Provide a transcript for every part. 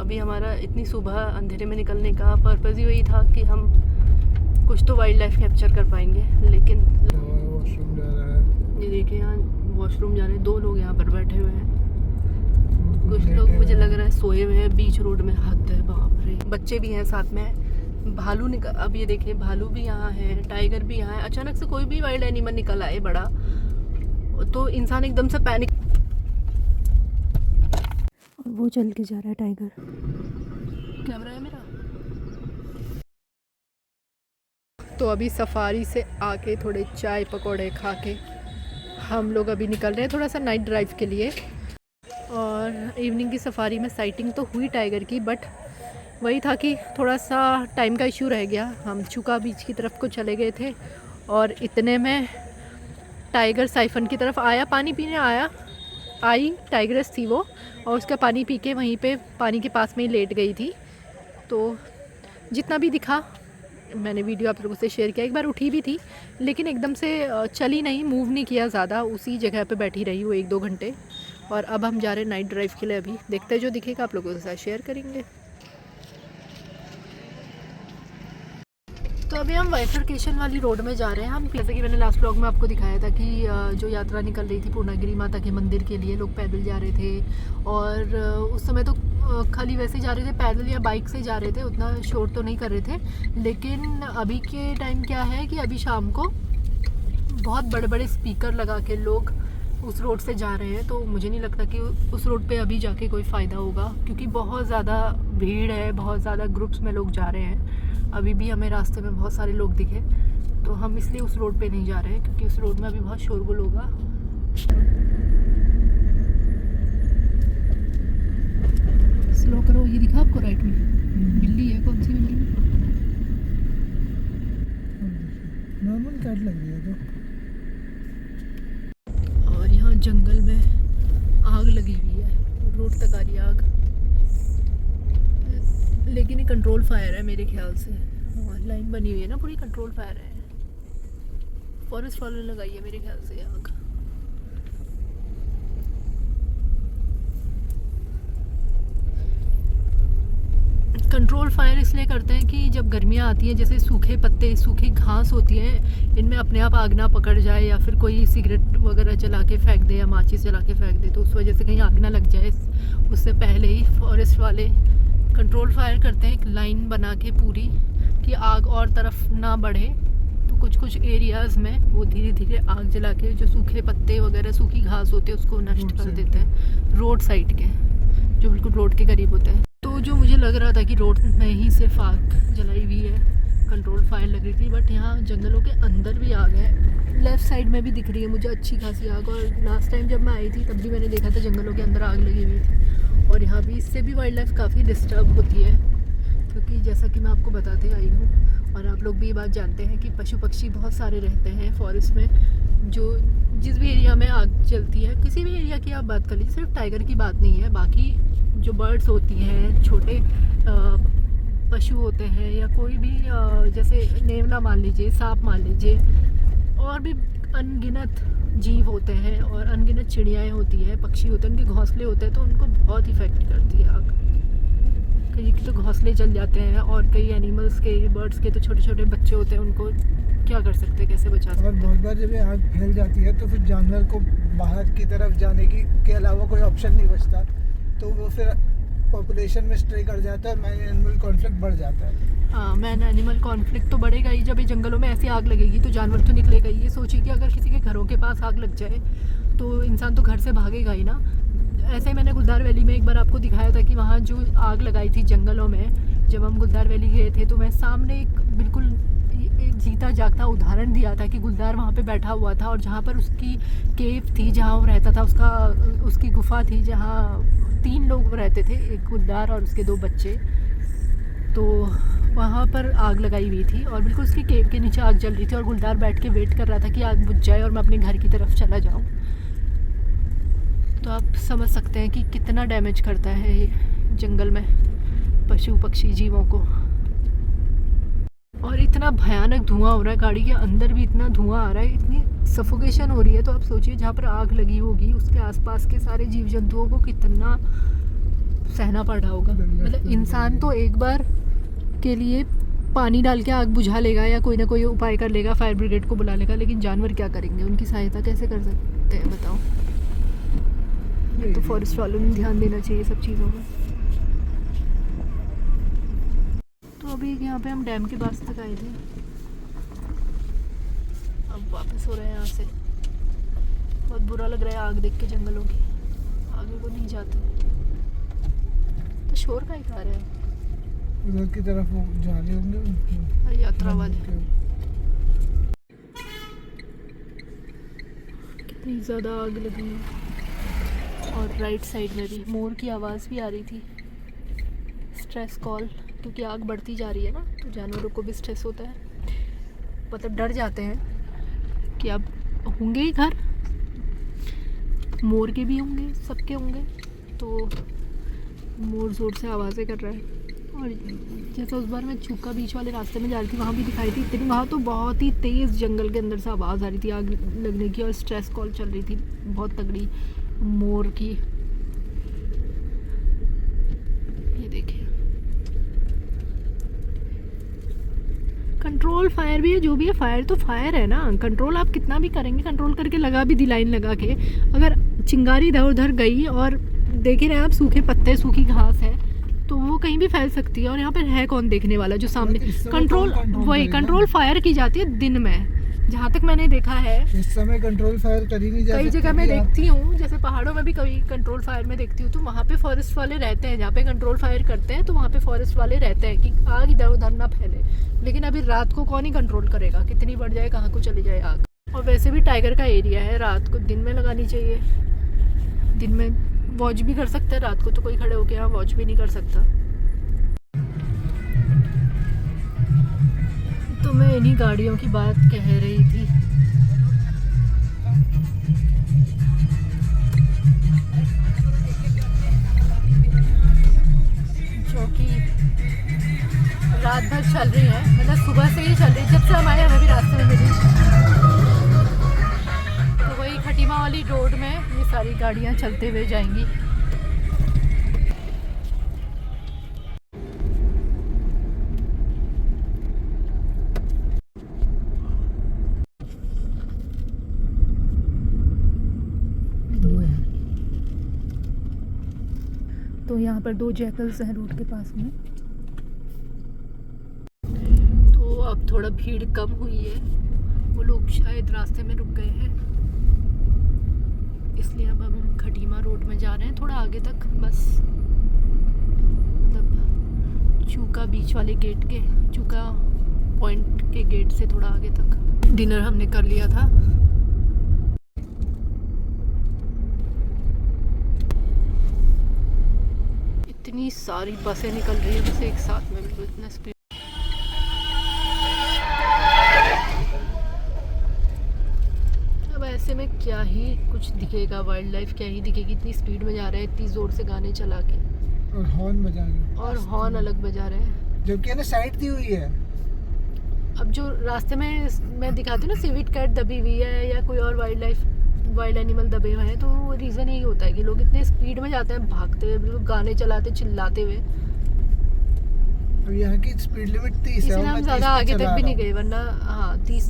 अभी हमारा इतनी सुबह अंधेरे में निकलने का पर्पज़ ही वही था कि हम कुछ तो वाइल्ड लाइफ कैप्चर कर पाएंगे। लेकिन वॉशरूम जा रहा है, ये देखिए यहाँ वॉशरूम जा रहे हैं, 2 लोग यहाँ पर बैठे हुए हैं। कुछ लोग मुझे लग रहा है सोए हुए हैं बीच रोड में। हद है, बाप रे। बच्चे भी हैं साथ में। भालू निकल, अब ये देखिए भालू भी यहाँ है, टाइगर भी यहाँ है। अचानक से कोई भी वाइल्ड एनिमल निकल आए बड़ा तो इंसान एकदम से पैनिक। और वो चल के जा रहा है टाइगर। कैमरा है मेरा। तो अभी सफारी से आके थोड़े चाय पकौड़े खा के हम लोग अभी निकल रहे हैं थोड़ा सा नाइट ड्राइव के लिए। और इवनिंग की सफारी में साइटिंग तो हुई टाइगर की, बट वही था कि थोड़ा सा टाइम का इशू रह गया। हम चुका बीच की तरफ को चले गए थे और इतने में टाइगर साइफन की तरफ आया, पानी पीने आई टाइगरस थी वो, और उसका पानी पी के वहीं पे पानी के पास में ही लेट गई थी। तो जितना भी दिखा मैंने वीडियो आप लोगों से शेयर किया। एक बार उठी भी थी लेकिन एकदम से चली नहीं, मूव नहीं किया ज़्यादा, उसी जगह पे बैठी रही वो 1-2 घंटे। और अब हम जा रहे हैं नाइट ड्राइव के लिए। अभी देखते हैं जो दिखेगा आप लोगों के साथ शेयर करेंगे। तो अभी हम बाइफरकेशन वाली रोड में जा रहे हैं। हम जैसे कि मैंने लास्ट व्लॉग में आपको दिखाया था कि जो यात्रा निकल रही थी पूर्णागिरी माता के मंदिर के लिए, लोग पैदल जा रहे थे। और उस समय तो खाली वैसे जा रहे थे, पैदल या बाइक से जा रहे थे, उतना शोर तो नहीं कर रहे थे। लेकिन अभी के टाइम क्या है कि अभी शाम को बहुत बड़े बड़े स्पीकर लगा के लोग उस रोड से जा रहे हैं। तो मुझे नहीं लगता कि उस रोड पे अभी जाके कोई फ़ायदा होगा, क्योंकि बहुत ज़्यादा भीड़ है, बहुत ज़्यादा ग्रुप्स में लोग जा रहे हैं। अभी भी हमें रास्ते में बहुत सारे लोग दिखे, तो हम इसलिए उस रोड पे नहीं जा रहे हैं, क्योंकि उस रोड में अभी बहुत शोरगुल होगा। स्लो करो। ये दिखा आपको राइट में बिल्ली है? कौन सी बिल्ली? नॉर्मल कैट लग रही है तो। और यहाँ जंगल में आग लगी हुई है, रोड तक आ रही है आग, लेकिन ये कंट्रोल फायर है मेरे ख्याल से। हाँ, लाइन बनी हुई है ना पूरी, कंट्रोल फायर है। फॉरेस्ट वालों ने लगाई है मेरे ख्याल से आग। कंट्रोल फायर इसलिए करते हैं कि जब गर्मियाँ आती हैं, जैसे सूखे पत्ते, सूखी घास होती है, इनमें अपने आप आग ना पकड़ जाए, या फिर कोई सिगरेट वगैरह जला के फेंक दे या माचिस जला के फेंक दे, तो उस वजह से कहीं आग ना लग जाए, उससे पहले ही फॉरेस्ट वाले कंट्रोल फायर करते हैं एक लाइन बना के पूरी, कि आग और तरफ ना बढ़े। तो कुछ एरियाज़ में वो धीरे धीरे आग जला के जो सूखे पत्ते वगैरह, सूखी घास होते हैं, उसको नष्ट कर देते हैं। रोड साइड के, जो बिल्कुल रोड के करीब होते हैं। तो जो मुझे लग रहा था कि रोड में ही सिर्फ आग जलाई हुई है, कंट्रोल फायर लग रही थी, बट यहाँ जंगलों के अंदर भी आग है। लेफ़्ट साइड में भी दिख रही है मुझे अच्छी खासी आग। और लास्ट टाइम जब मैं आई थी तब भी मैंने देखा था जंगलों के अंदर आग लगी हुई थी। और यहाँ भी इससे भी वाइल्ड लाइफ काफ़ी डिस्टर्ब होती है, क्योंकि जैसा कि मैं आपको बताते आई हूँ, और आप लोग भी ये बात जानते हैं कि पशु पक्षी बहुत सारे रहते हैं फॉरेस्ट में। जो जिस भी एरिया में आग जलती है, किसी भी एरिया की आप बात कर लीजिए, सिर्फ टाइगर की बात नहीं है, बाकी जो बर्ड्स होती हैं, छोटे पशु होते हैं, या कोई भी जैसे नेवला मान लीजिए, सांप मान लीजिए, और भी अनगिनत जीव होते हैं, और अनगिनत चिड़ियाएँ होती हैं, पक्षी होते हैं, उनके घोंसले होते हैं, तो उनको बहुत इफ़ेक्ट करती है आग। कई के तो घोंसले जल जाते हैं, और कई एनिमल्स के, बर्ड्स के तो छोटे छोटे बच्चे होते हैं, उनको क्या कर सकते हैं, कैसे बचा सकते हैं। और बहुत बार जब ये आग फैल जाती है तो फिर जानवर को बाहर की तरफ जाने के अलावा कोई ऑप्शन नहीं बचता, तो वो फिर पॉपुलेशन में स्ट्रे कर जाता है, मैन एनिमल कॉन्फ्लिक्ट बढ़ जाता है। हाँ, मैन एनिमल कॉन्फ्लिक्ट तो बढ़ेगा ही। जब ये जंगलों में ऐसी आग लगेगी तो जानवर तो निकलेगा ही। ये सोचिए कि अगर किसी के घरों के पास आग लग जाए तो इंसान तो घर से भागेगा ही ना। ऐसे ही मैंने गुलदार वैली में एक बार आपको दिखाया था कि वहाँ जो आग लगाई थी जंगलों में, जब हम गुलदार वैली गए थे, तो मैं सामने एक बिल्कुल एक जीता जागता उदाहरण दिया था कि गुलदार वहाँ पे बैठा हुआ था, और जहाँ पर उसकी केव थी, जहाँ वो रहता था, उसकी गुफा थी, जहाँ 3 लोग रहते थे, एक गुलदार और उसके 2 बच्चे। तो वहाँ पर आग लगाई हुई थी, और बिल्कुल उसकी केव के नीचे आग जल रही थी, और गुलदार बैठ के वेट कर रहा था कि आग बुझ जाए और मैं अपने घर की तरफ चला जाऊँ। तो आप समझ सकते हैं कि कितना डैमेज करता है ये जंगल में पशु पक्षी जीवों को। और इतना भयानक धुआं हो रहा है, गाड़ी के अंदर भी इतना धुआं आ रहा है, इतनी सफोकेशन हो रही है। तो आप सोचिए जहाँ पर आग लगी होगी उसके आसपास के सारे जीव जंतुओं को कितना सहना पड़ रहा होगा। मतलब इंसान तो एक बार के लिए पानी डाल के आग बुझा लेगा या कोई ना कोई उपाय कर लेगा, फायर ब्रिगेड को बुला लेगा, लेकिन जानवर क्या करेंगे? उनकी सहायता कैसे कर सकते हैं बताओ? ये तो फॉरेस्ट वालों ने ध्यान देना चाहिए सब चीज़ों में। तो अभी यहाँ पे हम डैम के पास तक आए थे, अब वापस हो रहे हैं यहाँ से। बहुत बुरा लग रहा है आग देख के जंगलों की, आगे को नहीं जाते। तो शोर का ही कार है उधर की तरफ वो जा रहे होंगे यात्रा वाले। कितनी ज़्यादा आग लगी है। और राइट साइड में भी मोर की आवाज़ भी आ रही थी। स्ट्रेस कॉल, क्योंकि आग बढ़ती जा रही है ना, तो जानवरों को भी स्ट्रेस होता है, मतलब डर जाते हैं कि अब होंगे ही घर, मोर के भी होंगे, सबके होंगे। तो मोर ज़ोर से आवाज़ें कर रहा है। और जैसे उस बार मैं चूका बीच वाले रास्ते में जा रही थी, वहाँ भी दिखाई थी इतनी, वहाँ तो बहुत ही तेज़ जंगल के अंदर से आवाज़ आ रही थी आग लगने की, और स्ट्रेस कॉल चल रही थी बहुत तगड़ी मोर की। ये देखिए, कंट्रोल फायर भी है, जो भी है फायर तो फायर है ना। कंट्रोल आप कितना भी करेंगे, कंट्रोल करके लगा भी दी लाइन लगा के, अगर चिंगारी इधर उधर गई और देख ही रहे आप सूखे पत्ते सूखी घास है, तो वो कहीं भी फैल सकती है। और यहाँ पर है कौन देखने वाला जो सामने? कंट्रोल वही कंट्रोल फायर की जाती है दिन में, जहाँ तक मैंने देखा है। इस समय कंट्रोल फायर कर ही नहीं जा सकती। कई जगह मैं देखती हूँ, जैसे पहाड़ों में भी कभी कंट्रोल फायर में देखती हूँ, तो वहाँ पे फॉरेस्ट वाले रहते हैं। जहाँ पे कंट्रोल फायर करते हैं तो वहाँ पे फॉरेस्ट वाले रहते हैं कि आग इधर उधर ना फैले। लेकिन अभी रात को कौन ही कंट्रोल करेगा, कितनी बढ़ जाए, कहाँ को चली जाए आग। और वैसे भी टाइगर का एरिया है, रात को, दिन में लगानी चाहिए। दिन में वॉच भी कर सकते हैं, रात को तो कोई खड़े होके यहाँ वॉच भी नहीं कर सकता। तो मैं इन्हीं गाड़ियों की बात कह रही थी। जो कि रात भर चल रही है, मतलब सुबह से ही चल रही है, जब से हम आए हमें भी रास्ते में मिली। तो वही खटीमा वाली रोड में ये सारी गाड़ियाँ चलते हुए जाएंगी। तो यहाँ पर 2 जैकल्स हैं रोड के पास में। तो अब थोड़ा भीड़ कम हुई है, वो लोग शायद रास्ते में रुक गए हैं, इसलिए अब हम खटीमा रोड में जा रहे हैं थोड़ा आगे तक, बस मतलब चूका बीच वाले गेट के, चूका पॉइंट के गेट से थोड़ा आगे तक। डिनर हमने कर लिया था। इतनी सारी बसें निकल रही है बस एक साथ में, बिल्कुल इतना स्पीड। अब ऐसे में क्या ही कुछ दिखेगा, वाइल्ड लाइफ क्या ही दिखेगी, इतनी स्पीड में जा रहे हैं, इतनी जोर से गाने चला के, और हॉर्न बजा रहे हैं, और हॉर्न अलग बजा रहे हैं, जबकि ना साइड दी हुई है। अब जो रास्ते में मैं दिखाती हूँ ना, सिविट कैट दबी हुई है या कोई और वाइल्ड एनिमल दबे हुए हैं, तो रीज़न यही होता है कि लोग इतने स्पीड में जाते हैं, भागते हुए, बिल्कुल गाने चलाते चिल्लाते हुए। अब यहाँ की स्पीड लिमिट 30 है, इसलिए हम ज़्यादा आगे तक भी नहीं गए, वरना हाँ 30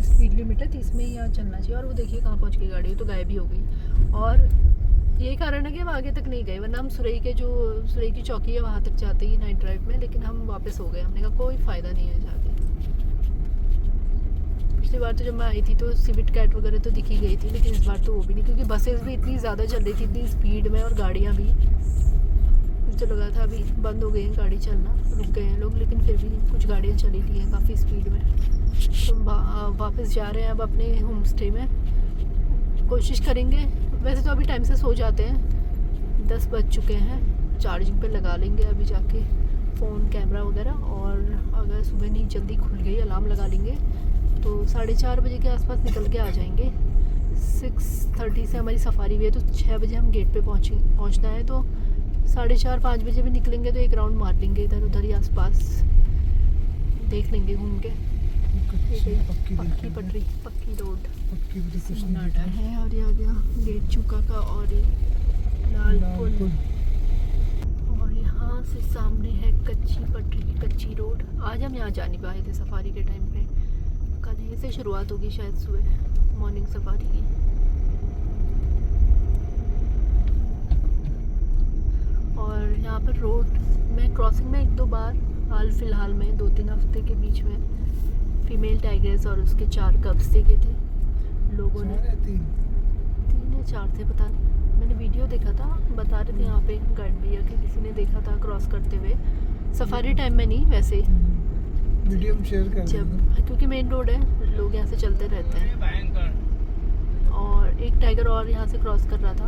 स्पीड लिमिट है, 30 में ही यहाँ चलना चाहिए। और वो देखिए कहाँ पहुँच गई गाड़ी, तो गायब ही हो गई। और यही कारण है कि हम आगे तक नहीं गए, वरना हम सुरई की चौकी है वहाँ तक जाते ही नाइट ड्राइव में, लेकिन हम वापस हो गए। हमने कहा कोई फ़ायदा नहीं है जाके। पिछली बार तो जब मैं आई थी तो सिविट कैट वगैरह तो दिखी गई थी, लेकिन इस बार तो वो भी नहीं, क्योंकि बसेस भी इतनी ज़्यादा चल रही थी, इतनी स्पीड में, और गाड़ियाँ भी। मुझे लगा था अभी बंद हो गई है गाड़ी चलना, रुक गए हैं लोग, लेकिन फिर भी कुछ गाड़ियाँ चली थी हैं काफ़ी स्पीड में। तो वापस जा रहे हैं अब अपने होम स्टे में। कोशिश करेंगे, वैसे तो अभी टाइम से सो जाते हैं, 10 बज चुके हैं, चार्जिंग पे लगा लेंगे अभी जाके फ़ोन कैमरा वगैरह, और अगर सुबह नहीं जल्दी खुल गई अलार्म लगा लेंगे तो 4:30 बजे के आसपास निकल के आ जाएंगे। 6:30 से हमारी सफारी भी है, तो 6 बजे हम गेट पे पहुंचना है, तो 4:30-5 बजे भी निकलेंगे तो एक राउंड मार लेंगे इधर उधर ही आसपास, देख लेंगे घूम के। पक्की पटरी, पक्की रोड, सन्नाटा है। और ये आ गया गेट चूका का, और ये लाल पुल। आज हम यहाँ जा नहीं पाए थे सफारी के टाइम पे। कल यहीं से शुरुआत होगी शायद सुबह मॉर्निंग सफारी की। और यहाँ पर रोड में क्रॉसिंग में 1-2 बार हाल फिलहाल में 2-3 हफ्ते के बीच में फीमेल टाइगर्स और उसके 4 कब्स देखे थे लोगों ने। 3 या 4 थे पता नहीं, मैंने वीडियो देखा था, बता रहे थे यहाँ पे गाइड भैया कि किसी ने देखा था क्रॉस करते हुए। सफारी टाइम में नहीं, वैसे वीडियो में शेयर कर जब, क्योंकि मेन रोड है, लोग यहाँ से चलते रहते हैं। और एक टाइगर और यहाँ से क्रॉस कर रहा था,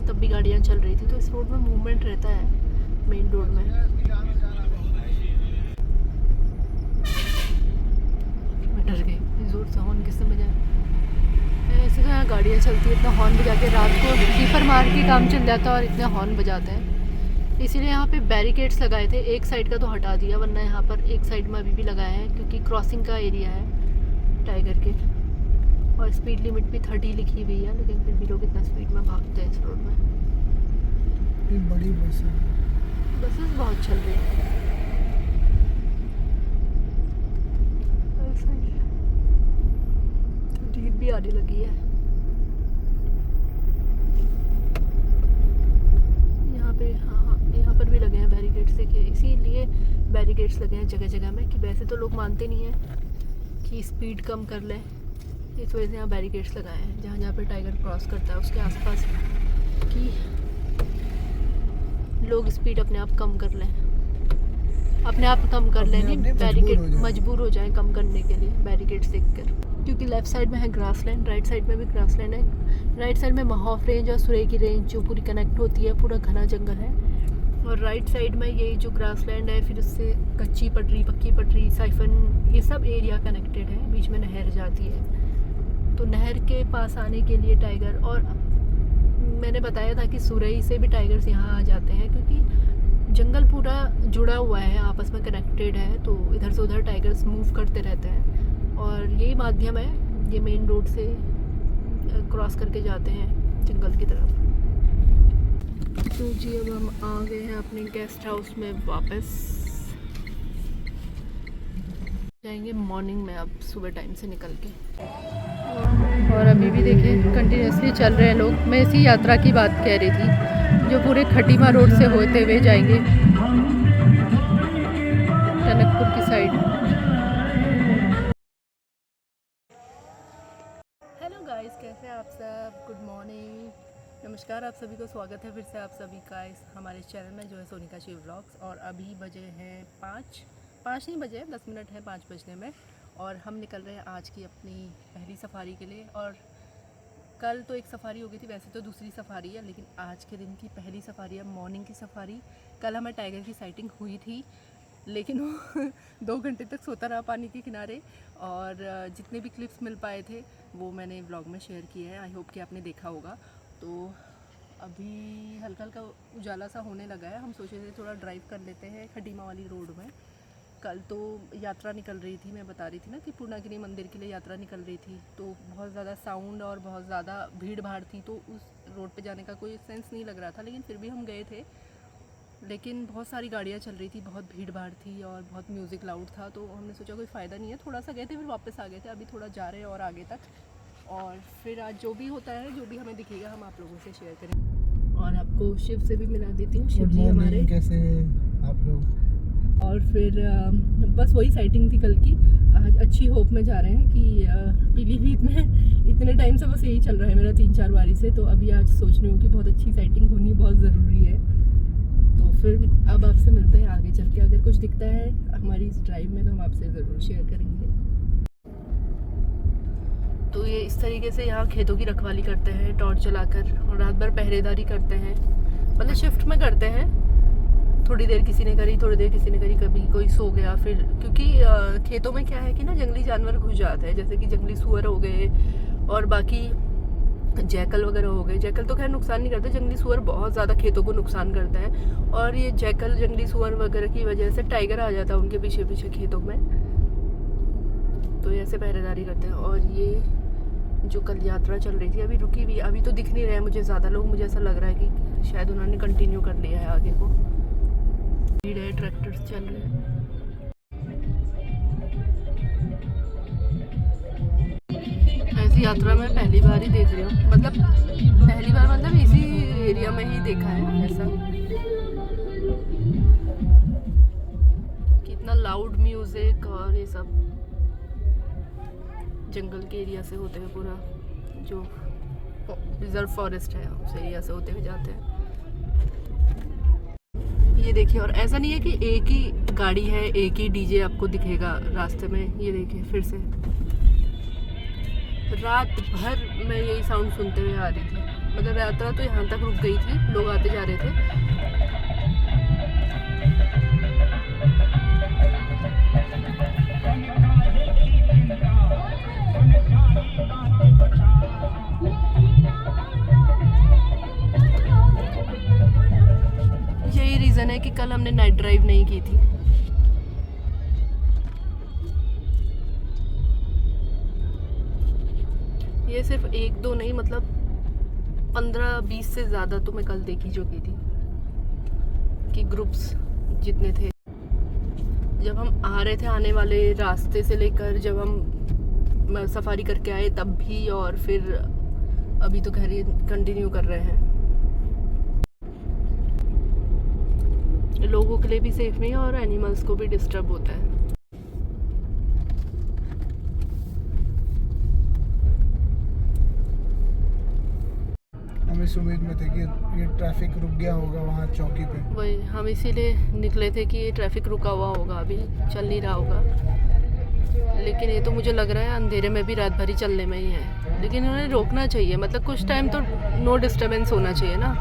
तब भी गाड़ियाँ चल रही थी। तो इस रोड में मूवमेंट रहता है मेन रोड में। मैं डर गई, जोर से हॉर्न किसने बजाया। ऐसे तो यहाँ गाड़ियाँ चलती है, इतना हॉर्न बजा के रात को कीपर मार के काम चल जाता है और इतने हॉर्न बजाते हैं। इसीलिए यहाँ पे बैरिकेड्स लगाए थे, एक साइड का तो हटा दिया, वरना यहाँ पर एक साइड में अभी भी लगाए हैं क्योंकि क्रॉसिंग का एरिया है टाइगर के। और स्पीड लिमिट भी 30 लिखी हुई है, लेकिन फिर भी लोग इतना स्पीड में भागते हैं इस रोड में। बड़ी बसेस बहुत चल रही है। धीरे भी आने लगी है। यहाँ पे हाँ, यहाँ पर भी लगे हैं बैरिकेड्स। देखिए इसीलिए बैरिकेड्स लगे हैं जगह जगह में, कि वैसे तो लोग मानते नहीं हैं कि स्पीड कम कर लें, इस वजह से यहाँ बैरिकेड्स लगाए हैं जहाँ जहाँ पे टाइगर क्रॉस करता है उसके आसपास, कि लोग स्पीड अपने आप कम कर लें, अपने आप कम कर लें, नहीं बैरिकेड मजबूर हो जाएं कम करने के लिए बैरिकेड्स देखकर। क्योंकि लेफ़्ट साइड में है ग्रासलैंड, राइट साइड में भी ग्रासलैंड है। राइट साइड में महौफ रेंज और सुरई की रेंज जो पूरी कनेक्ट होती है, पूरा घना जंगल है। और राइट साइड में यही जो ग्रासलैंड है, फिर उससे कच्ची पटरी, पक्की पटरी, साइफन, ये सब एरिया कनेक्टेड है। बीच में नहर जाती है, तो नहर के पास आने के लिए टाइगर, और मैंने बताया था कि सुरई से भी टाइगर्स यहाँ आ जाते हैं क्योंकि जंगल पूरा जुड़ा हुआ है, आपस में कनेक्टेड है, तो इधर से उधर टाइगर्स मूव करते रहते हैं। और यही माध्यम है, ये मेन रोड से क्रॉस करके जाते हैं जंगल की तरफ। तो जी अब हम आ गए हैं अपने गेस्ट हाउस में वापस। जाएंगे मॉर्निंग में, अब सुबह टाइम से निकल के। और अभी भी देखिए कंटिन्यूसली चल रहे हैं लोग। मैं इसी यात्रा की बात कह रही थी जो पूरे खटीमा रोड से होते हुए जाएंगे टनकपुर की साइड। हेलो गाइस, कैसे हैं आप सब? गुड मॉर्निंग, नमस्कार आप सभी को। स्वागत है फिर से आप सभी का इस हमारे चैनल में जो है सोनिका शिव व्लॉग्स। और अभी बजे हैं 5 नहीं बजे, 10 मिनट है 5 बजने में। और हम निकल रहे हैं आज की अपनी पहली सफारी के लिए। और कल तो एक सफारी हो गई थी, वैसे तो दूसरी सफारी है, लेकिन आज के दिन की पहली सफारी है, मॉर्निंग की सफारी। कल हमें टाइगर की साइटिंग हुई थी, लेकिन वो 2 घंटे तक सोता रहा पानी के किनारे। और जितने भी क्लिप्स मिल पाए थे वो मैंने व्लॉग में शेयर किए हैं, आई होप कि आपने देखा होगा। तो अभी हल्का हल्का उजाला सा होने लगा है, हम सोचे थे थोड़ा ड्राइव कर लेते हैं खटीमा वाली रोड में। कल तो यात्रा निकल रही थी, मैं बता रही थी ना कि पूर्णागिरी मंदिर के लिए यात्रा निकल रही थी, तो बहुत ज़्यादा साउंड और बहुत ज़्यादा भीड़ भाड़ थी, तो उस रोड पे जाने का कोई सेंस नहीं लग रहा था। लेकिन फिर भी हम गए थे, लेकिन बहुत सारी गाड़ियाँ चल रही थी, बहुत भीड़ भाड़ थी और बहुत म्यूज़िक लाउड था, तो हमने सोचा कोई फ़ायदा नहीं है, थोड़ा सा गए थे फिर वापस आ गए थे। अभी थोड़ा जा रहे हैं और आगे तक, और फिर आज जो भी होता है, जो भी हमें दिखेगा, हम आप लोगों से शेयर करेंगे। और आपको शिव से भी मिला देती हूँ, शिव जी हमारे। कैसे आप लोग? और फिर बस वही साइटिंग थी कल की। आज अच्छी होप में जा रहे हैं कि पीलीभीत में इतने टाइम से बस यही चल रहा है मेरा 3-4 बारी से, तो अभी आज सोच रही हूँ कि बहुत अच्छी साइटिंग होनी बहुत ज़रूरी है। तो फिर अब आपसे मिलते हैं आगे चल के, अगर कुछ दिखता है हमारी इस ड्राइव में तो हम आपसे ज़रूर शेयर करेंगे। तो ये इस तरीके से यहाँ खेतों की रखवाली करते हैं टॉर्च जलाकर, और रात भर पहरेदारी करते हैं, मतलब शिफ्ट में करते हैं। थोड़ी देर किसी ने करी, थोड़ी देर किसी ने करी, कभी कोई सो गया। फिर क्योंकि खेतों में क्या है कि ना जंगली जानवर घुस जाते हैं, जैसे कि जंगली सुअर हो गए और बाकी जैकल वगैरह हो गए। जैकल तो खैर नुकसान नहीं करते, जंगली सुअर बहुत ज़्यादा खेतों को नुकसान करते हैं। और ये जैकल, जंगली सुअर वगैरह की वजह से टाइगर आ जाता है उनके पीछे पीछे खेतों में, तो ऐसे पहरेदारी करते हैं। और ये जो कल यात्रा चल रही थी अभी रुकी हुई, अभी तो दिख नहीं रहे हैं मुझे ज़्यादा लोग, मुझे ऐसा लग रहा है कि शायद उन्होंने कंटिन्यू कर लिया है आगे को। भीड़ है, ट्रैक्टर्स चल रहे हैं। यात्रा में पहली बार ही देख रही हूँ, मतलब पहली बार मतलब इसी एरिया में ही देखा है ऐसा। कितना लाउड म्यूजिक और ये सब जंगल के एरिया से होते हुए, पूरा जो रिजर्व फॉरेस्ट है उस एरिया से होते हुए जाते हैं। ये देखिए, और ऐसा नहीं है कि एक ही गाड़ी है, एक ही डीजे आपको दिखेगा रास्ते में। ये देखिए फिर से रात भर मैं यही साउंड सुनते हुए आ रही थी। मतलब यात्रा तो यहाँ तक रुक गई थी, लोग आते जा रहे थे। यही रीज़न है कि कल हमने नाइट ड्राइव नहीं की थी। ये सिर्फ एक दो नहीं, मतलब 15-20 से ज़्यादा तो मैं कल देखी चुकी थी कि ग्रुप्स जितने थे। जब हम आ रहे थे आने वाले रास्ते से लेकर जब हम सफारी करके आए तब भी, और फिर अभी तो घर कंटिन्यू कर रहे हैं। लोगों के लिए भी सेफ नहीं है और एनिमल्स को भी डिस्टर्ब होता है। हम इस उम्मीद में थे कि ये ट्रैफिक रुक गया होगा वहाँ चौकी पे। वही हम इसीलिए निकले थे कि ये ट्रैफिक रुका हुआ होगा, अभी चल नहीं रहा होगा। लेकिन ये तो मुझे लग रहा है अंधेरे में भी रात भर ही चलने में ही है। लेकिन इन्होंने रोकना चाहिए, मतलब कुछ टाइम तो नो डिस्टर्बेंस होना चाहिए ना।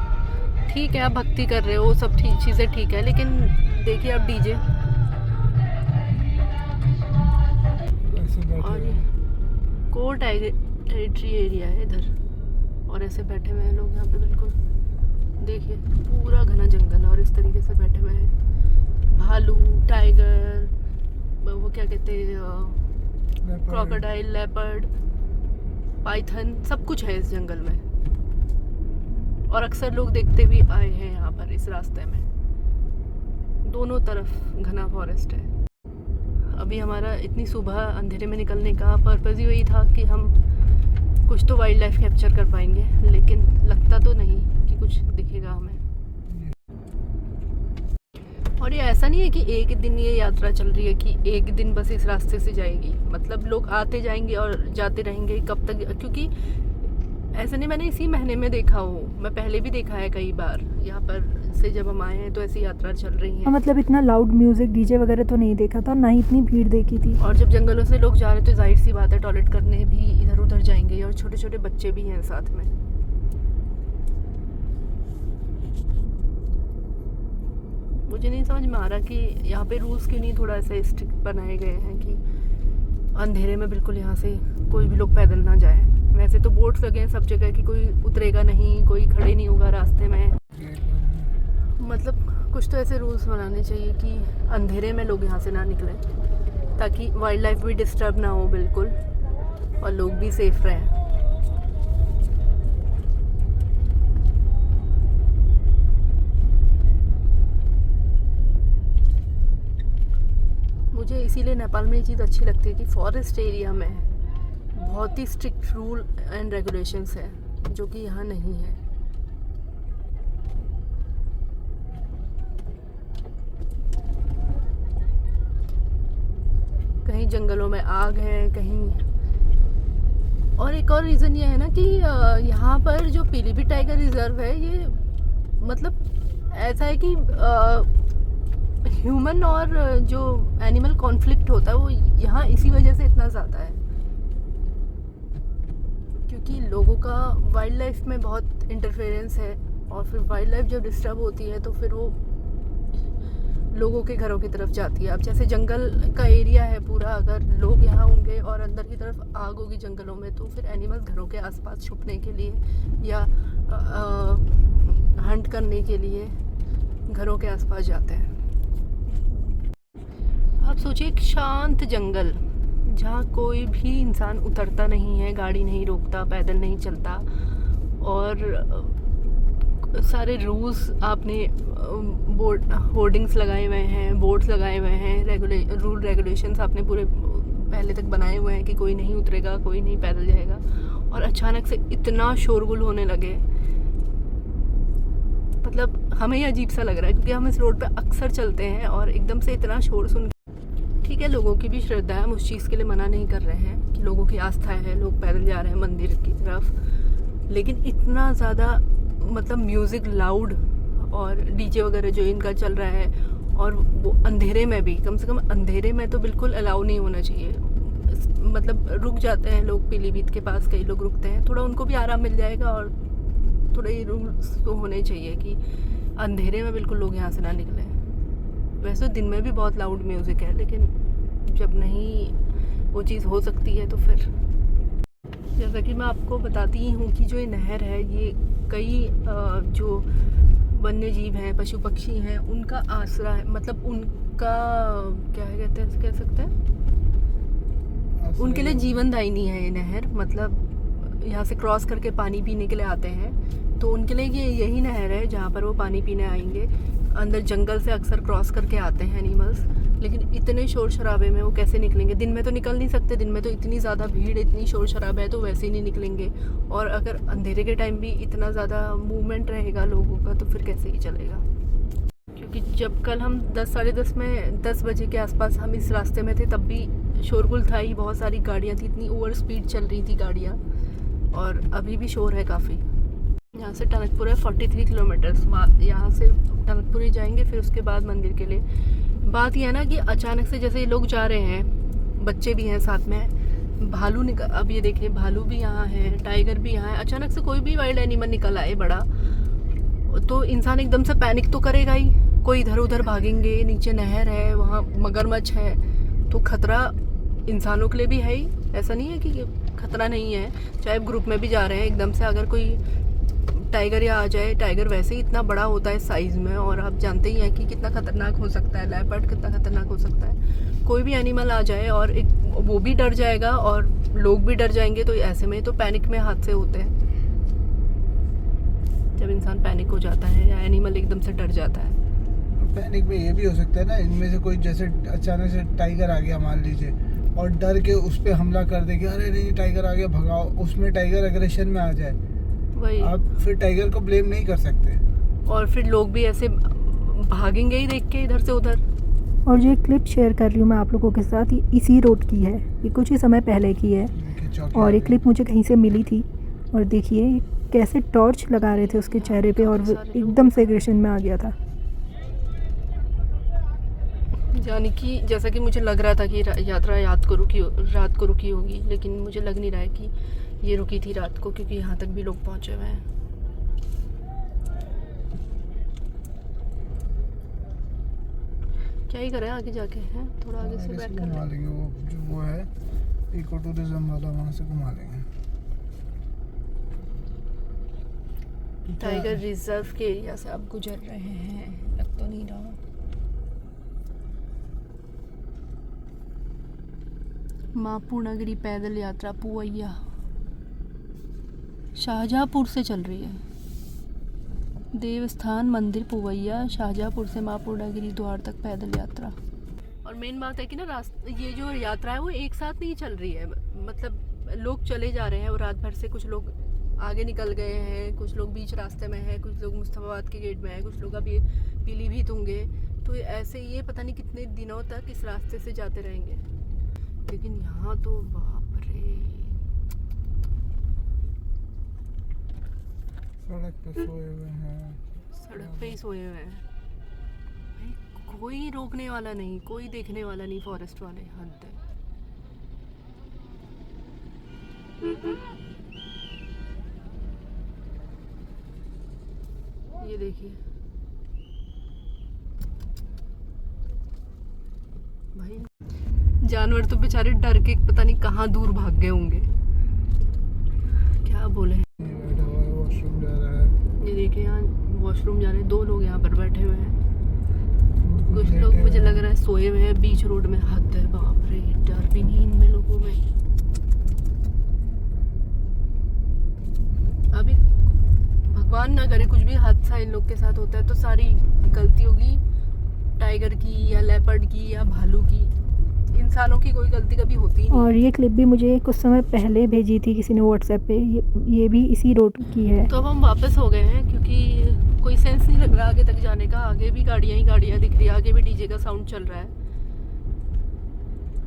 ठीक है, आप भक्ति कर रहे हो, सब ठीक चीज़ें ठीक है, लेकिन देखिए आप डीजे और कोर टेरिटरी एरिया है इधर, और ऐसे बैठे हुए हैं लोग यहाँ पे। बिल्कुल देखिए पूरा घना जंगल, और इस तरीके से बैठे हुए हैं। भालू, टाइगर, वो क्या कहते हैं, क्रोकोडाइल, लेपर्ड, पाइथन, सब कुछ है इस जंगल में। और अक्सर लोग देखते भी आए हैं यहाँ पर इस रास्ते में। दोनों तरफ घना फॉरेस्ट है। अभी हमारा इतनी सुबह अंधेरे में निकलने का पर्पज़ ही वही था कि हम कुछ तो वाइल्ड लाइफ कैप्चर कर पाएंगे, लेकिन लगता तो नहीं कि कुछ दिखेगा हमें। और ये ऐसा नहीं है कि एक दिन ये यात्रा चल रही है कि एक दिन बस इस रास्ते से जाएगी। मतलब लोग आते जाएंगे और जाते रहेंगे कब तक, क्योंकि ऐसा नहीं मैंने इसी महीने में देखा हो, मैं पहले भी देखा है कई बार। यहाँ पर से जब हम आए हैं तो ऐसी यात्रा चल रही है। मतलब इतना लाउड म्यूजिक डीजे वगैरह तो नहीं देखा था, ना ही इतनी भीड़ देखी थी। और जब जंगलों से लोग जा रहे हैं तो जाहिर सी बात है टॉयलेट करने भी इधर उधर जाएंगे, और छोटे छोटे बच्चे भी हैं साथ में। मुझे नहीं समझ में आ रहा कि यहाँ पे रूल्स क्यों नहीं थोड़ा ऐसे स्ट्रिक्ट बनाए गए हैं कि अंधेरे में बिल्कुल यहाँ से कोई भी लोग पैदल ना जाए। वैसे तो बोर्ड्स लगे हैं सब जगह कि कोई उतरेगा नहीं, कोई खड़े नहीं होगा रास्ते में। मतलब कुछ तो ऐसे रूल्स बनाने चाहिए कि अंधेरे में लोग यहाँ से ना निकलें, ताकि वाइल्ड लाइफ भी डिस्टर्ब ना हो बिल्कुल, और लोग भी सेफ रहें। मुझे इसीलिए नेपाल में ये चीज़ अच्छी लगती है कि फॉरेस्ट एरिया में बहुत ही स्ट्रिक्ट रूल एंड रेगुलेशंस है, जो कि यहाँ नहीं है। कहीं जंगलों में आग है, कहीं। और एक और रीज़न ये है ना कि यहाँ पर जो पीलीभीत टाइगर रिजर्व है, ये मतलब ऐसा है कि ह्यूमन और जो एनिमल कॉन्फ्लिक्ट होता है वो यहाँ इसी वजह से इतना ज़्यादा है, क्योंकि लोगों का वाइल्ड लाइफ में बहुत इंटरफेरेंस है। और फिर वाइल्ड लाइफ जब डिस्टर्ब होती है तो फिर वो लोगों के घरों की तरफ जाती है। अब जैसे जंगल का एरिया है पूरा, अगर लोग यहाँ होंगे और अंदर की तरफ आग होगी जंगलों में, तो फिर एनिमल्स घरों के आसपास छुपने के लिए या हंट करने के लिए घरों के आसपास जाते हैं। आप सोचिए एक शांत जंगल जहाँ कोई भी इंसान उतरता नहीं है, गाड़ी नहीं रोकता, पैदल नहीं चलता, और सारे रूल्स आपने बोर्ड होर्डिंग्स लगाए हुए हैं, बोर्ड्स लगाए हुए हैं, रूल रेगुलेशंस आपने पूरे पहले तक बनाए हुए हैं कि कोई नहीं उतरेगा, कोई नहीं पैदल जाएगा, और अचानक से इतना शोरगुल होने लगे। मतलब हमें ही अजीब सा लग रहा है क्योंकि हम इस रोड पे अक्सर चलते हैं और एकदम से इतना शोर सुन। ठीक है, लोगों की भी श्रद्धा है, हम उस चीज़ के लिए मना नहीं कर रहे हैं कि लोगों की आस्था है, लोग पैदल जा रहे हैं मंदिर की तरफ, लेकिन इतना ज़्यादा मतलब म्यूज़िक लाउड और डीजे वगैरह जो इनका चल रहा है, और वो अंधेरे में भी, कम से कम अंधेरे में तो बिल्कुल अलाउ नहीं होना चाहिए। मतलब रुक जाते हैं लोग पीलीभीत के पास, कई लोग रुकते हैं, थोड़ा उनको भी आराम मिल जाएगा, और थोड़े ही रूल्स तो होने चाहिए कि अंधेरे में बिल्कुल लोग यहाँ से ना निकलें। वैसे दिन में भी बहुत लाउड म्यूज़िक है, लेकिन जब नहीं वो चीज़ हो सकती है तो फिर, जैसा कि मैं आपको बताती ही हूँ कि जो ये नहर है, ये कई जो वन्य जीव हैं, पशु पक्षी हैं, उनका आसरा है, मतलब उनका क्या है कहते हैं, कह सकते हैं, उनके लिए जीवनदायिनी है ये नहर। मतलब यहाँ से क्रॉस करके पानी पीने के लिए आते हैं, तो उनके लिए ये यही नहर है जहाँ पर वो पानी पीने आएंगे। अंदर जंगल से अक्सर क्रॉस करके आते हैं एनिमल्स, लेकिन इतने शोर शराबे में वो कैसे निकलेंगे? दिन में तो निकल नहीं सकते, दिन में तो इतनी ज़्यादा भीड़, इतनी शोर शराबा है, तो वैसे ही नहीं निकलेंगे। और अगर अंधेरे के टाइम भी इतना ज़्यादा मूवमेंट रहेगा लोगों का, तो फिर कैसे ही चलेगा? क्योंकि जब कल हम 10 बजे के आसपास हम इस रास्ते में थे, तब भी शोरगुल था ही, बहुत सारी गाड़ियाँ थी, इतनी ओवर स्पीड चल रही थी गाड़ियाँ, और अभी भी शोर है काफ़ी। यहाँ से टनकपुर है 43 किलोमीटर्स, यहाँ से टनकपुर ही जाएंगे, फिर उसके बाद मंदिर के लिए। बात यह है ना कि अचानक से जैसे ये लोग जा रहे हैं, बच्चे भी हैं साथ में, भालू निकल, अब ये देखिए भालू भी यहाँ है, टाइगर भी यहाँ है, अचानक से कोई भी वाइल्ड एनिमल निकल आए बड़ा, तो इंसान एकदम से पैनिक तो करेगा ही। कोई इधर उधर भागेंगे, नीचे नहर है, वहाँ मगरमच्छ है, तो खतरा इंसानों के लिए भी है ही। ऐसा नहीं है कि खतरा नहीं है, चाहे ग्रुप में भी जा रहे हैं, एकदम से अगर कोई टाइगर या आ जाए, टाइगर वैसे ही इतना बड़ा होता है साइज़ में, और आप जानते ही हैं कि कितना खतरनाक हो सकता है, लेपर्ड कितना खतरनाक हो सकता है। कोई भी एनिमल आ जाए और एक वो भी डर जाएगा और लोग भी डर जाएंगे, तो ऐसे में तो पैनिक में हादसे होते हैं, जब इंसान पैनिक हो जाता है या एनिमल एकदम से डर जाता है। पैनिक में ये भी हो सकता है ना, इनमें से कोई जैसे अचानक से टाइगर आ गया मान लीजिए, और डर के उस पर हमला कर दे कि अरे नहीं टाइगर आ गया भगाओ, उसमें टाइगर एग्रेशन में आ जाए, वही आप फिर टाइगर को ब्लेम नहीं कर सकते, और फिर लोग भी ऐसे भागेंगे ही देख के इधर से उधर। और जो एक क्लिप शेयर कर रही हूँ मैं आप लोगों के साथ, ये इसी रोड की है, ये कुछ ही समय पहले की है, और ये क्लिप मुझे कहीं से मिली थी। और देखिए कैसे टॉर्च लगा रहे थे उसके चेहरे पे, और वो एकदम से एग्रेशन में आ गया था। यानी कि जैसा कि मुझे लग रहा था कि यात्रा रात को रुकी होगी, लेकिन मुझे लग नहीं रहा है कि ये रुकी थी रात को, क्योंकि यहाँ तक भी लोग पहुँचे हुए हैं। क्या ही करें आगे जाके, हैं थोड़ा आगे से बैक कर घुमा लेंगे, वो जो वो है इको टूरिज्म वाला, वहाँ से घुमा लेंगे। टाइगर रिजर्व के एरिया से आप गुजर रहे हैं, लग तो नहीं रहा। माँ पूर्णागिरी पैदल यात्रा पुवैया शाहजहाँपुर से चल रही है। देवस्थान मंदिर पुवैया, शाहजहाँपुर से माँ पूर्णागिरी द्वार तक पैदल यात्रा। और मेन बात है कि ना ये जो यात्रा है वो एक साथ नहीं चल रही है, मतलब लोग चले जा रहे हैं, और रात भर से कुछ लोग आगे निकल गए हैं, कुछ लोग बीच रास्ते में हैं, कुछ लोग मुस्तफाबाद के गेट में हैं, कुछ लोग अभी पीलीभीत होंगे, तो ऐसे ये पता नहीं कितने दिनों तक इस रास्ते से जाते रहेंगे। लेकिन यहाँ तो बाप रे, सड़क पे सोए हुए हैं, सड़क पे ही सोए हुए हैं भाई, कोई रोकने वाला नहीं, कोई देखने वाला नहीं, फॉरेस्ट वाले, हद है। ये देखिए भाई, जानवर तो बेचारे डर के पता नहीं कहाँ दूर भाग गए होंगे, क्या बोले। वॉशरूम जा रहा है, ये देखिए यहाँ वॉशरूम जा रहे हैं, 2 लोग यहाँ पर बैठे हुए हैं, कुछ लोग मुझे लग रहा है सोए हुए हैं बीच रोड में। हद है, बाप रे, डर भी नहीं इनमें लोगों में। अभी भगवान ना करे कुछ भी हादसा इन लोग के साथ होता है तो सारी गलती होगी टाइगर की या लेपर्ड की या भालू की, इंसानों की कोई गलती कभी होती ही नहीं। और ये क्लिप भी मुझे कुछ समय पहले भेजी थी किसी ने व्हाट्सएप पे, ये भी इसी रोड की है। तो अब हम वापस हो गए हैं क्योंकि कोई सेंस नहीं लग रहा आगे तक जाने का। आगे भी गाड़ियाँ ही गाड़ियाँ दिख रही है, आगे भी डीजे का साउंड चल रहा है।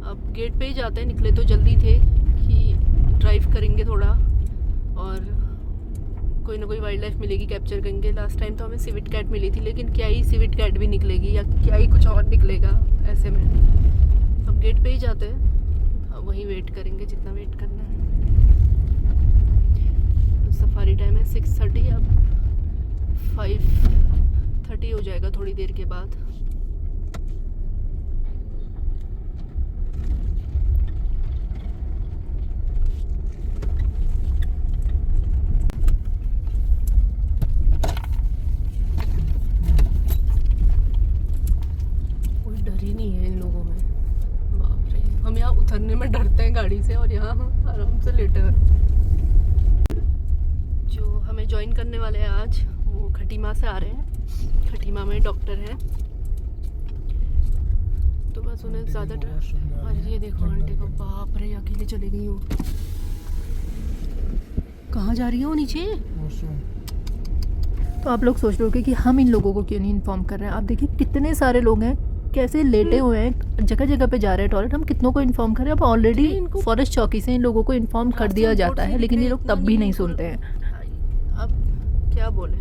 अब गेट पे ही जाते हैं, निकले तो जल्दी थे कि ड्राइव करेंगे थोड़ा और कोई ना कोई वाइल्ड लाइफ मिलेगी, कैप्चर करेंगे। लास्ट टाइम तो हमें सिविट कैट मिली थी, लेकिन क्या ही सिविट कैट भी निकलेगी या क्या ही कुछ और निकलेगा ऐसे में। अब गेट पे ही जाते हैं, अब वहीं वेट करेंगे जितना वेट करना है। सफारी टाइम है 6:30, अब 5:30 हो जाएगा थोड़ी देर के बाद। कोई डर ही नहीं है इन लोगों में, बाप रे। हम यहाँ उतरने में डरते हैं गाड़ी से और यहाँ आराम से लेटे हुए। जो हमें ज्वाइन करने वाले हैं आज, वो खटीमा से आ रहे हैं। खटीमा में डॉक्टर है, तो बस उन्हें ज़्यादा डर। और ये देखो आंटी को, बाप रे, अकेले चली गई हूँ। कहाँ जा रही हो? नीचे। तो आप लोग सोच रहे होगे कि हम इन लोगों को क्यों नहीं इन्फॉर्म कर रहे हैं। आप देखिए कितने सारे लोग हैं, कैसे लेटे हुए हैं, जगह जगह पे जा रहे हैं टॉयलेट। हम कितनों को इन्फॉर्म करें? अब ऑलरेडी फॉरेस्ट चौकी से इन लोगों को इन्फॉर्म कर दिया जाता है, लेकिन ये लोग तब भी नहीं सुनते हैं। अब क्या बोले?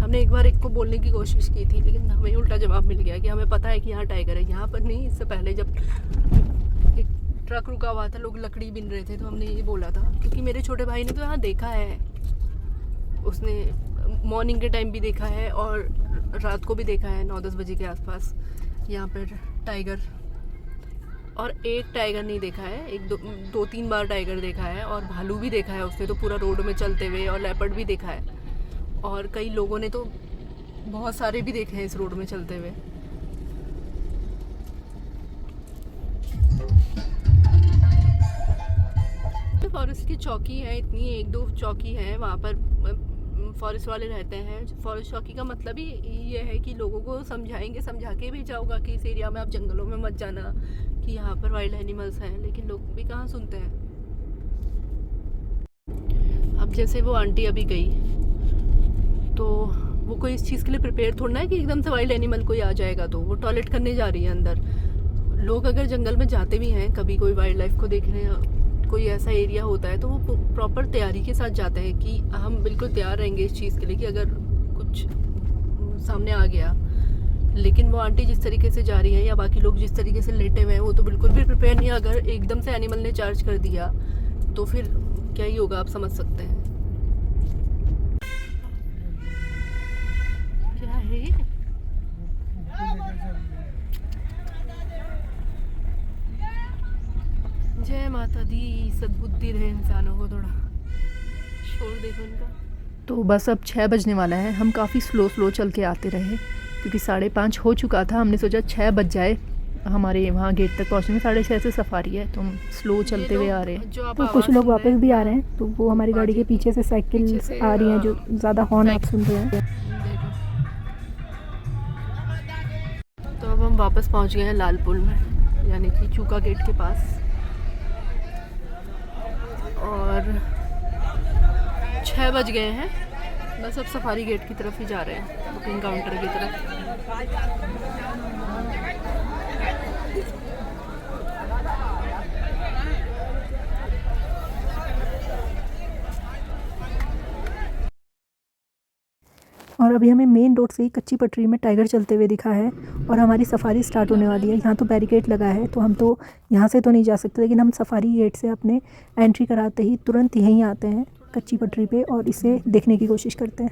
हमने एक बार एक को बोलने की कोशिश की थी, लेकिन हमें उल्टा जवाब मिल गया कि हमें पता है कि यहाँ टाइगर है। यहाँ पर नहीं, इससे पहले जब एक ट्रक रुका हुआ था, लोग लकड़ी बिन रहे थे, तो हमने ये बोला था, क्योंकि मेरे छोटे भाई ने तो यहाँ देखा है। उसने मॉर्निंग के टाइम भी देखा है और रात को भी देखा है 9-10 बजे के आसपास यहाँ पर टाइगर। और एक टाइगर नहीं देखा है, एक दो 3 बार टाइगर देखा है। और भालू भी देखा है उसने तो पूरा रोड में चलते हुए, और लेपर्ड भी देखा है। और कई लोगों ने तो बहुत सारे भी देखे हैं इस रोड में चलते हुए। फॉरेस्ट की चौकी है इतनी, 1-2 चौकी है वहाँ पर फॉरेस्ट वाले रहते हैं। फॉरेस्ट चौकी का मतलब ही ये है कि लोगों को समझाएंगे, समझा के भेजा होगा कि इस एरिया में आप जंगलों में मत जाना, कि यहाँ पर वाइल्ड एनिमल्स हैं। लेकिन लोग भी कहाँ सुनते हैं। अब जैसे वो आंटी अभी गई, तो वो कोई इस चीज़ के लिए प्रिपेयर थोड़ा ना है कि एकदम से वाइल्ड एनिमल कोई आ जाएगा। तो वो टॉयलेट करने जा रही है अंदर। लोग अगर जंगल में जाते भी हैं कभी, कोई वाइल्ड लाइफ को देखने, कोई ऐसा एरिया होता है, तो वो प्रॉपर तैयारी के साथ जाते हैं कि हम बिल्कुल तैयार रहेंगे इस चीज़ के लिए कि अगर कुछ सामने आ गया। लेकिन वो आंटी जिस तरीके से जा रही है या बाकी लोग जिस तरीके से लेटे हुए हैं, वो तो बिल्कुल भी प्रिपेयर नहीं है। अगर एकदम से एनिमल ने चार्ज कर दिया तो फिर क्या ही होगा, आप समझ सकते हैं। क्या है ये? जय माता दी, सद्बुद्धि रहे इंसानों को। थोड़ा शोर देखो इनका। तो बस अब 6 बजने वाला है। हम काफ़ी स्लो चल के आते रहे, क्योंकि 5:30 हो चुका था। हमने सोचा 6 बज जाए हमारे वहाँ गेट तक पहुँचने में। 6:30 से सफारी है, तो हम स्लो चलते हुए आ रहे हैं। तो कुछ लोग वापस भी आ रहे हैं, तो वो हमारी गाड़ी के पीछे से साइकिल आ रही हैं, जो ज़्यादा हॉर्न आप सुन रहे हैं। तो अब हम वापस पहुँच गए हैं लाल पुल में, यानी कि चूका गेट के पास। और 6 बज गए हैं। बस अब सफारी गेट की तरफ ही जा रहे हैं, बुकिंग काउंटर की तरफ। और अभी हमें मेन रोड से ही कच्ची पटरी में टाइगर चलते हुए दिखा है, और हमारी सफारी स्टार्ट होने वाली है। यहाँ तो बैरिकेड लगा है, तो हम तो यहाँ से तो नहीं जा सकते, लेकिन हम सफारी गेट से अपने एंट्री कराते ही तुरंत यहीं आते हैं कच्ची पटरी पे, और इसे देखने की कोशिश करते हैं।